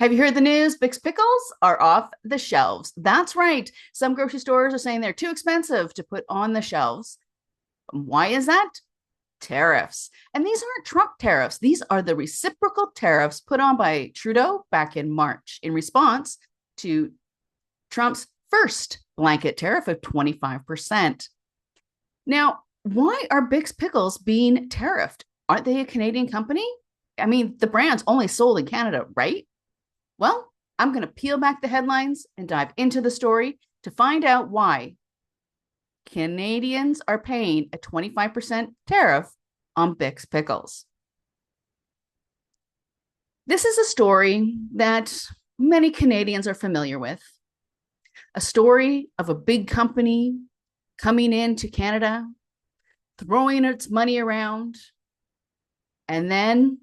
Have you heard the news? Bick's pickles are off the shelves. That's right. Some grocery stores are saying they're too expensive to put on the shelves. Why is that? Tariffs. And these aren't Trump tariffs. These are the reciprocal tariffs put on by Trudeau back in March in response to Trump's first blanket tariff of 25%. Now, why are Bick's pickles being tariffed? Aren't they a Canadian company? I mean, the brand's only sold in Canada, right? Well, I'm going to peel back the headlines and dive into the story to find out why Canadians are paying a 25% tariff on Bick's pickles. This is a story that many Canadians are familiar with. A story of a big company coming into Canada, throwing its money around, and then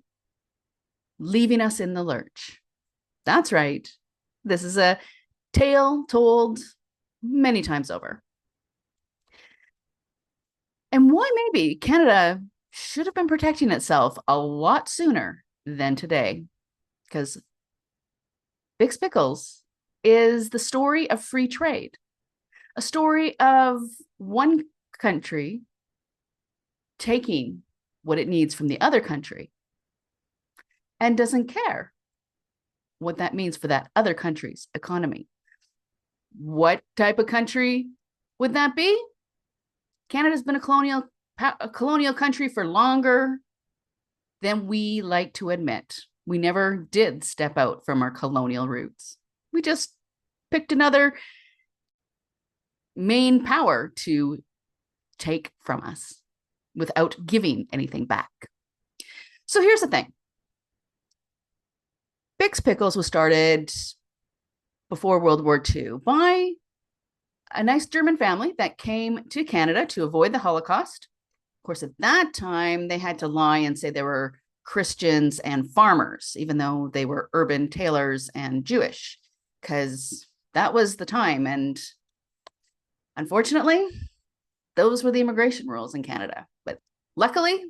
leaving us in the lurch. That's right. This is a tale told many times over. And why maybe Canada should have been protecting itself a lot sooner than today. Because Bick's Pickles is the story of free trade, a story of one country taking what it needs from the other country and doesn't care what that means for that other country's economy. What type of country would that be? Canada's been a colonial country for longer than we like to admit. We never did step out from our colonial roots. We just picked another main power to take from us without giving anything back. So here's the thing. Bick's Pickles was started before World War II by a nice German family that came to Canada to avoid the Holocaust. Of course, at that time, they had to lie and say they were Christians and farmers, even though they were urban tailors and Jewish, because that was the time. And unfortunately, those were the immigration rules in Canada. But luckily,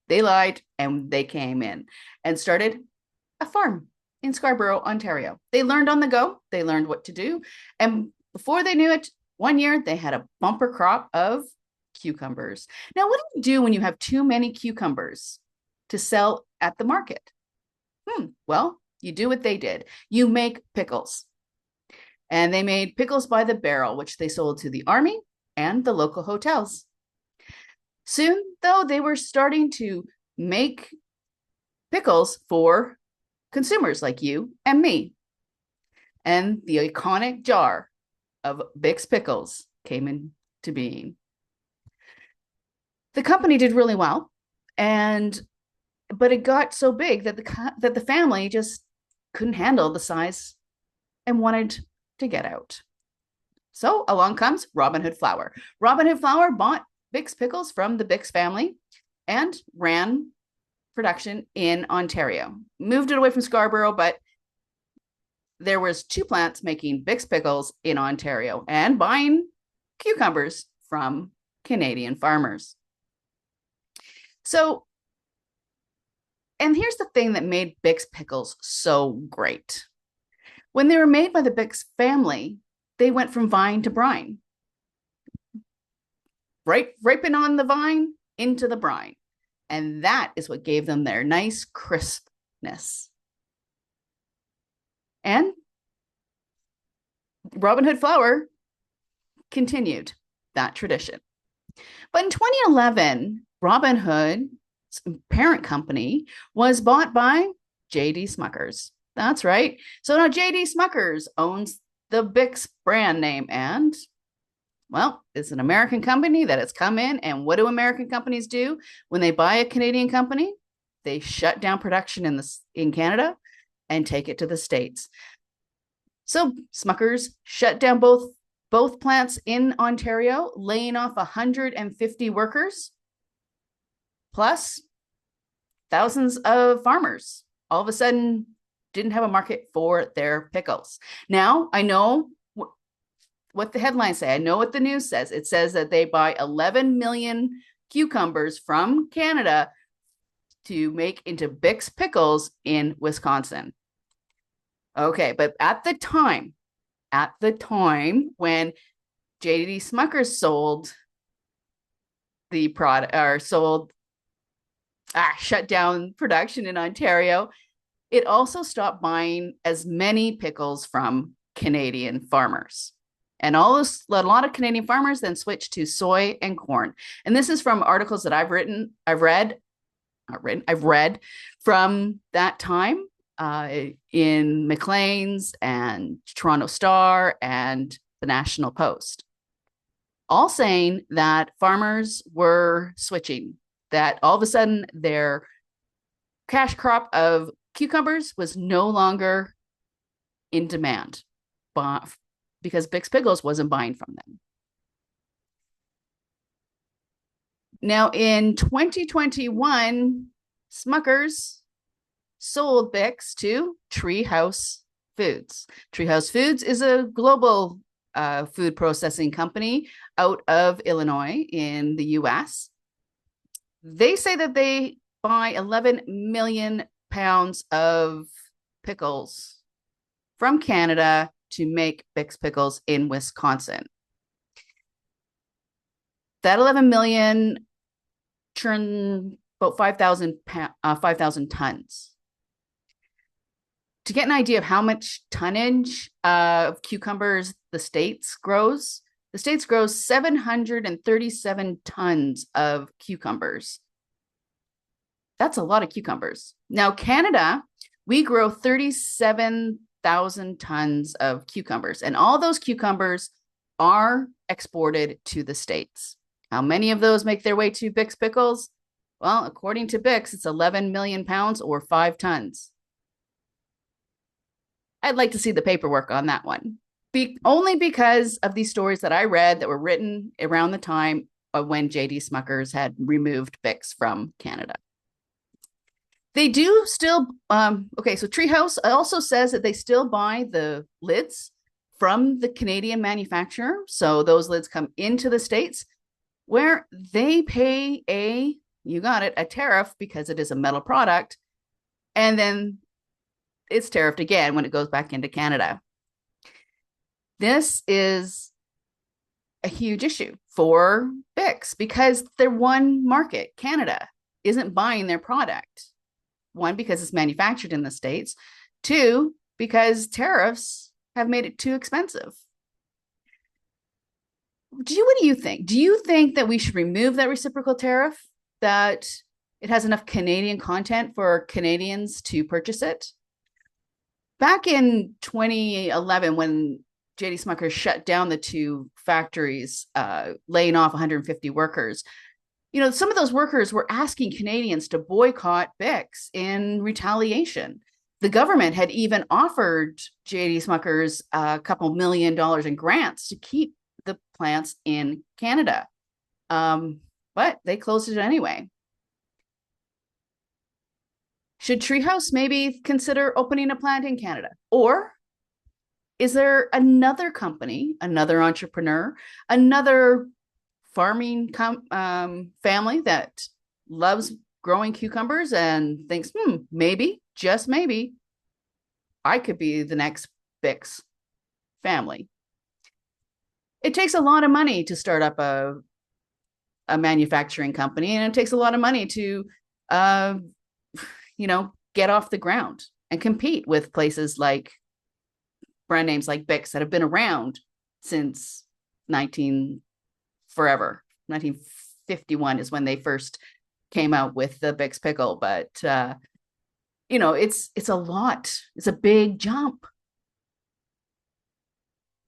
they lied and they came in and started a farm in Scarborough, Ontario. They learned on the go. They learned what to do. And before they knew it, one year they had a bumper crop of cucumbers. Now, what do you do when you have too many cucumbers to sell at the market? Well, you do what they did. You make pickles. And they made pickles by the barrel, which they sold to the army and the local hotels. Soon, though, they were starting to make pickles for consumers like you and me. And the iconic jar of Bick's Pickles came into being. The company did really well, but it got so big that the family just couldn't handle the size and wanted to get out. So along comes Robin Hood Flour. Robin Hood Flour bought Bick's Pickles from the Bick's family and ran production in Ontario. Moved it away from Scarborough, but there was 2 plants making Bick's Pickles in Ontario and buying cucumbers from Canadian farmers. So, and here's the thing that made Bick's Pickles so great. When they were made by the Bick's family, they went from vine to brine. Ripen on the vine into the brine. And that is what gave them their nice crispness. And Robin Hood Flour continued that tradition. But in 2011, Robin Hood's parent company was bought by J.D. Smuckers. That's right. So now J.D. Smuckers owns the Bick's brand name. And, well, it's an American company that has come in. And what do American companies do when they buy a Canadian company? They shut down production in Canada and take it to the States. So Smuckers shut down both plants in Ontario, laying off 150 workers, plus thousands of farmers all of a sudden didn't have a market for their pickles. Now, I know what the headlines say. I know what the news says. It says that they buy 11 million cucumbers from Canada to make into Bick's Pickles in Wisconsin. Okay, but at the time when JD Smuckers sold the product or shut down production in Ontario, it also stopped buying as many pickles from Canadian farmers. And a lot of Canadian farmers then switched to soy and corn. And this is from articles that I've read from that time in Maclean's and Toronto Star and the National Post, all saying that farmers were switching, that all of a sudden their cash crop of cucumbers was no longer in demand because Bick's Pickles wasn't buying from them. Now, in 2021, Smuckers sold Bick's to Treehouse Foods. Treehouse Foods is a global food processing company out of Illinois in the US. They say that they buy 11 million pounds of pickles from Canada to make Bick's Pickles in Wisconsin. That 11 million churn about 5,000 tons. To get an idea of how much tonnage of cucumbers the States grows 737 tons of cucumbers. That's a lot of cucumbers. Now, Canada, we grow 37,000 tons of cucumbers, and all those cucumbers are exported to the States. How many of those make their way to Bick's Pickles? Well, according to Bick's, it's 11 million pounds or 5 tons. I'd like to see the paperwork on that one. Only because of these stories that I read that were written around the time of when J.D. Smuckers had removed Bick's from Canada. They do still, okay, so Treehouse also says that they still buy the lids from the Canadian manufacturer. So those lids come into the States where they pay a tariff because it is a metal product. And then it's tariffed again when it goes back into Canada. This is a huge issue for Bick's because their one market, Canada, isn't buying their product. One, because it's manufactured in the States. Two, because tariffs have made it too expensive. What do you think? Do you think that we should remove that reciprocal tariff, that it has enough Canadian content for Canadians to purchase it? Back in 2011, when J.D. Smucker shut down the two factories, laying off 150 workers, some of those workers were asking Canadians to boycott Bick's in retaliation. The government had even offered J.D. Smuckers a couple $1 million in grants to keep the plants in Canada. But they closed it anyway. Should Treehouse maybe consider opening a plant in Canada? Or is there another company, another entrepreneur, another farming family that loves growing cucumbers and thinks, maybe, just maybe, I could be the next Bick's family? It takes a lot of money to start up a manufacturing company, and it takes a lot of money to get off the ground and compete with places like brand names like Bick's that have been around since 1951 is when they first came out with the Bick's pickle. But it's a lot. It's a big jump.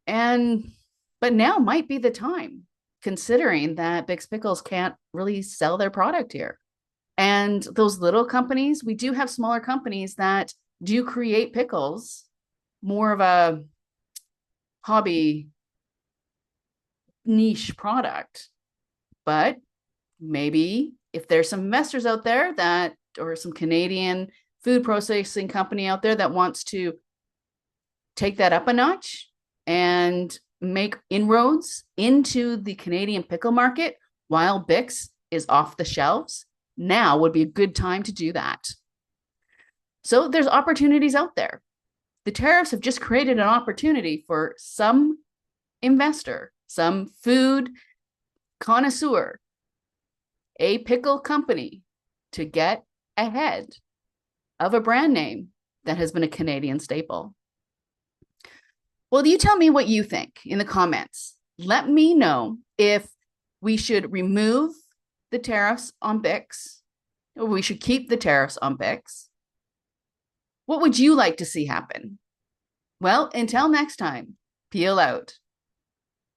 But now might be the time, considering that Bick's Pickles can't really sell their product here. And those little companies, we do have smaller companies that do create pickles, more of a hobby niche product. But maybe if there's some investors out there or some Canadian food processing company out there that wants to take that up a notch and make inroads into the Canadian pickle market while Bick's is off the shelves, now would be a good time to do that. So there's opportunities out there. The tariffs have just created an opportunity for some investor, some food connoisseur, a pickle company to get ahead of a brand name that has been a Canadian staple. Well, you tell me what you think in the comments. Let me know if we should remove the tariffs on Bics or we should keep the tariffs on Bics. What would you like to see happen? Well, until next time, peel out.